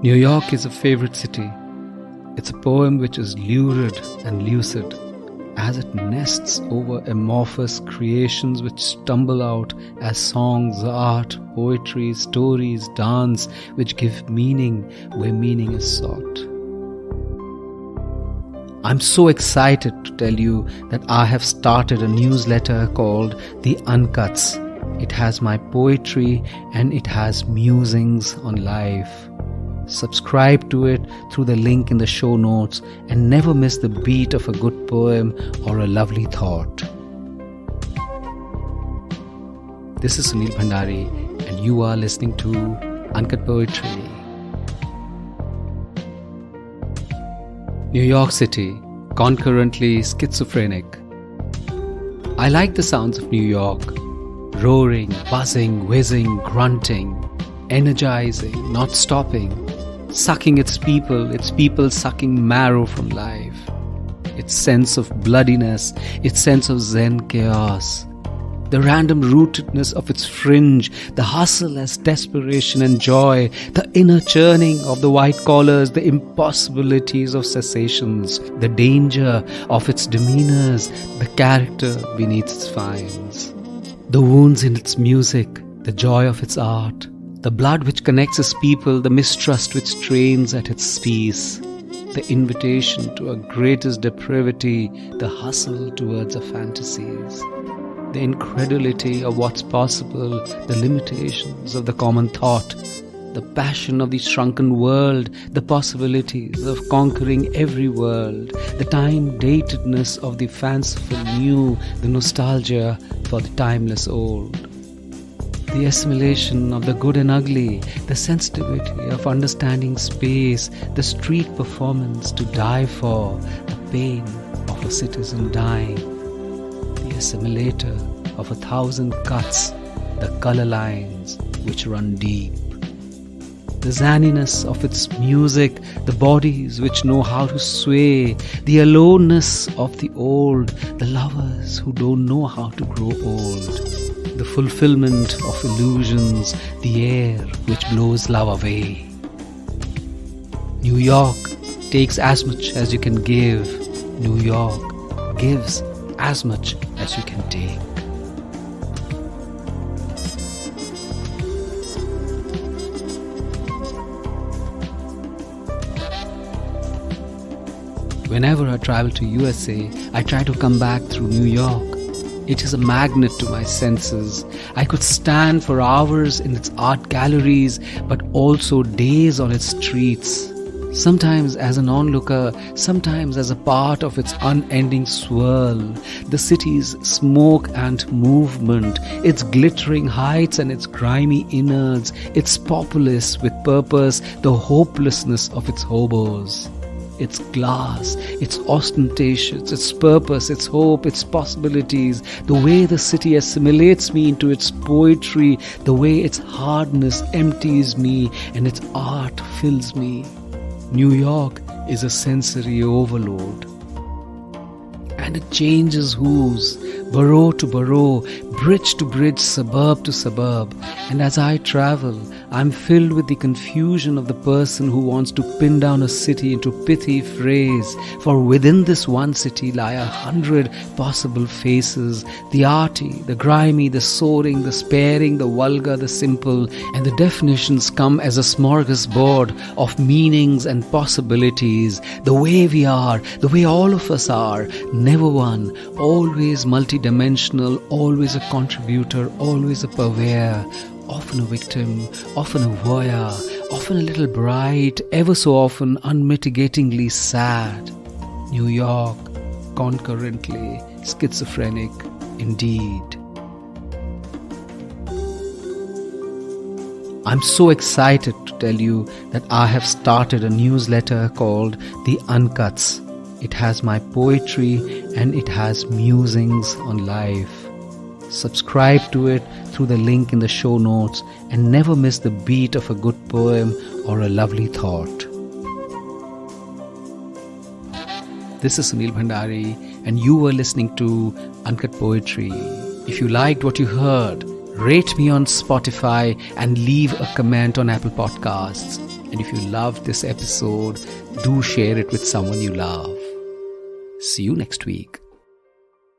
New York is a favorite city. It's a poem which is lurid and lucid as it nests over amorphous creations which stumble out as songs, art, poetry, stories, dance, which give meaning where meaning is sought. I'm so excited to tell you that I have started a newsletter called The Uncuts. It has my poetry and it has musings on life. Subscribe to it through the link in the show notes and never miss the beat of a good poem or a lovely thought. This is Sunil Bhandari and you are listening to Uncut Poetry. New York City, concurrently schizophrenic. I like the sounds of New York. Roaring, buzzing, whizzing, grunting, energizing, not stopping, sucking its people sucking marrow from life, its sense of bloodiness, its sense of zen chaos, the random rootedness of its fringe, the hustle as desperation and joy, the inner churning of the white collars, the impossibilities of cessations, the danger of its demeanors, the character beneath its fines, the wounds in its music, the joy of its art, the blood which connects its people, the mistrust which strains at its peace, the invitation to a greatest depravity, the hustle towards a fantasies, the incredulity of what's possible, the limitations of the common thought, the passion of the shrunken world, the possibilities of conquering every world, the time-datedness of the fanciful new, the nostalgia for the timeless old, the assimilation of the good and ugly, the sensitivity of understanding space, the street performance to die for, the pain of a citizen dying, the assimilator of 1,000 cuts, the color lines which run deep, the zaniness of its music, the bodies which know how to sway, the aloneness of the old, the lovers who don't know how to grow old, the fulfillment of illusions, the air which blows love away. New York takes as much as you can give. New York gives as much as you can take. Whenever I travel to USA, I try to come back through New York. It is a magnet to my senses. I could stand for hours in its art galleries, but also days on its streets. Sometimes as an onlooker, sometimes as a part of its unending swirl. The city's smoke and movement, its glittering heights and its grimy innards, its populace with purpose, the hopelessness of its hobos. Its glass, its ostentations, its purpose, its hope, its possibilities, the way the city assimilates me into its poetry, the way its hardness empties me and its art fills me. New York is a sensory overload. And it changes hues, borough to borough, bridge to bridge, suburb to suburb. And as I travel, I'm filled with the confusion of the person who wants to pin down a city into pithy phrase, for within this one city lie 100 possible faces, the arty, the grimy, the soaring, the sparing, the vulgar, the simple, and the definitions come as a smorgasbord of meanings and possibilities, the way we are, the way all of us are, never one, always multidimensional, always a contributor, always a purveyor, often a victim, often a voyeur, often a little bright, ever so often unmitigatingly sad. New York, concurrently schizophrenic indeed. I'm so excited to tell you that I have started a newsletter called The Uncuts. It has my poetry and it has musings on life. Subscribe to it through the link in the show notes and never miss the beat of a good poem or a lovely thought. This is Sunil Bhandari and you were listening to Uncut Poetry. If you liked what you heard, rate me on Spotify and leave a comment on Apple Podcasts. And if you loved this episode, do share it with someone you love. See you next week.